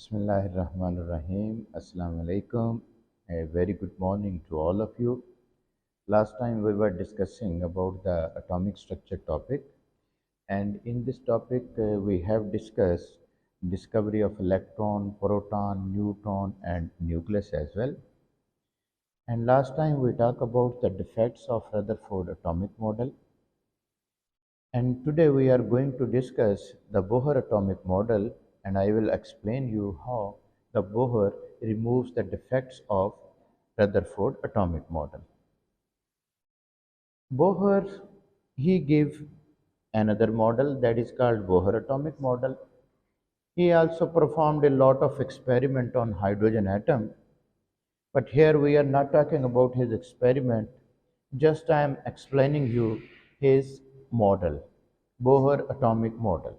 Bismillahirrahmanirrahim. Assalamu alaikum. A very good morning to all of you. Last time we were discussing about the atomic structure topic, and in this topic we have discussed discovery of electron, proton, neutron, and nucleus as well. And last time we talked about the defects of Rutherford atomic model. And today we are going to discuss the Bohr atomic model, and I will explain you how the Bohr removes the defects of Rutherford atomic model. Bohr, he gave another model that is called Bohr atomic model. He also performed a lot of experiment on hydrogen atom, but here we are not talking about his experiment, just I am explaining you his model, Bohr atomic model.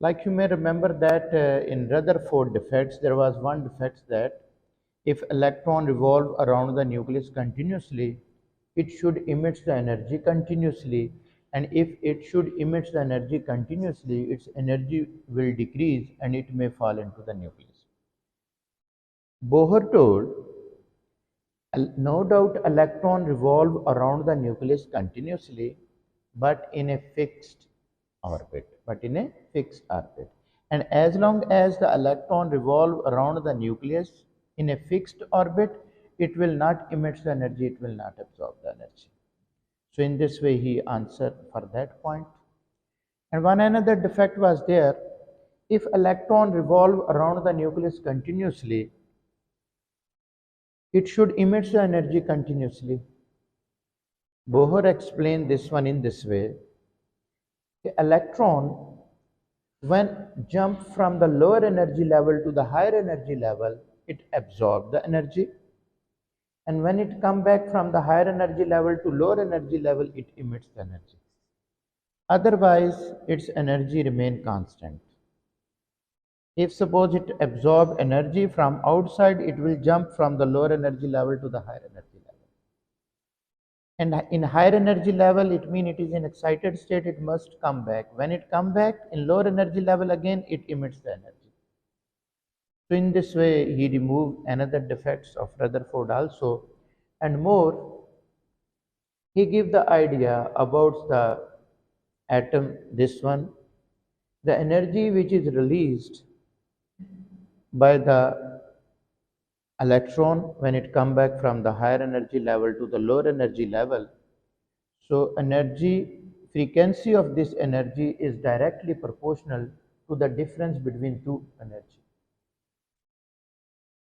Like you may remember that in Rutherford defects, there was one defect that if electron revolve around the nucleus continuously, it should emit the energy continuously, and if it should emit the energy continuously, its energy will decrease and it may fall into the nucleus. Bohr told, no doubt electron revolve around the nucleus continuously, but in a fixed orbit. And as long as the electron revolve around the nucleus in a fixed orbit, it will not emit the energy, it will not absorb the energy. So in this way he answered for that point. And one another defect was there. If electron revolve around the nucleus continuously, it should emit the energy continuously. Bohr explained this one in this way. The electron, when jump from the lower energy level to the higher energy level, it absorbs the energy. And when it come back from the higher energy level to lower energy level, it emits the energy. Otherwise, its energy remain constant. If suppose it absorb energy from outside, it will jump from the lower energy level to the higher energy level. And in higher energy level, it means it is in excited state, it must come back. When it come back in lower energy level again, it emits the energy. So in this way, he removed another defects of Rutherford also. And more, he gave the idea about the atom, this one, the energy which is released by the electron when it come back from the higher energy level to the lower energy level. So energy, frequency of this energy is directly proportional to the difference between two energy.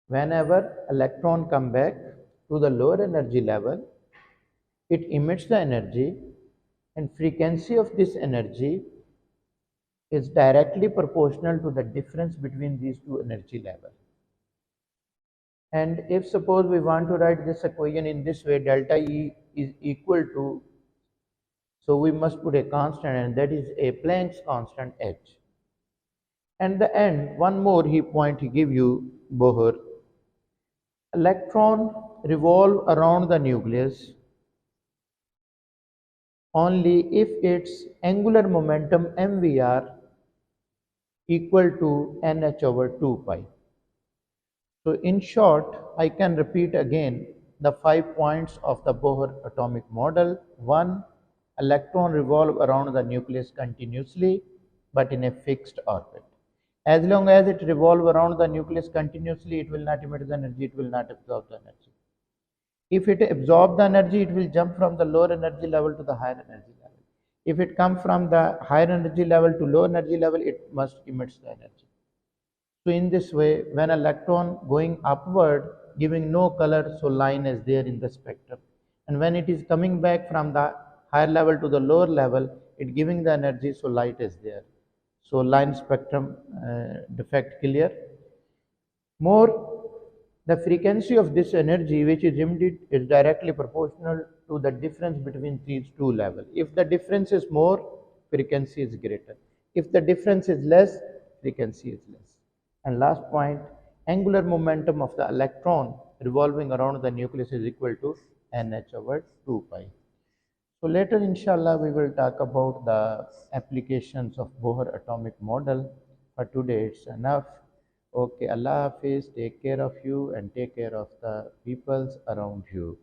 Whenever electron come back to the lower energy level, it emits the energy, and frequency of this energy is directly proportional to the difference between these two energy levels. And if suppose we want to write this equation in this way, delta E is equal to, so we must put a constant, and that is a Planck's constant H. And the end, one more he give you, Bohr. Electron revolve around the nucleus only if its angular momentum mvr equal to nh over 2 pi. So in short, I can repeat again the 5 points of the Bohr atomic model. 1. Electron revolve around the nucleus continuously but in a fixed orbit. As long as it revolve around the nucleus continuously, it will not emit the energy, it will not absorb the energy. If it absorbs the energy, it will jump from the lower energy level to the higher energy level. If it comes from the higher energy level to lower energy level, it must emit the energy. So in this way, when electron going upward, giving no color, so line is there in the spectrum. And when it is coming back from the higher level to the lower level, it giving the energy, so light is there. So line spectrum defect clear. More, the frequency of this energy which is emitted is directly proportional to the difference between these two levels. If the difference is more, frequency is greater. If the difference is less, frequency is less. And last point, angular momentum of the electron revolving around the nucleus is equal to nh over 2 pi. So later inshallah we will talk about the applications of Bohr atomic model. For today it's enough. Okay, Allah Hafiz, take care of you and take care of the peoples around you.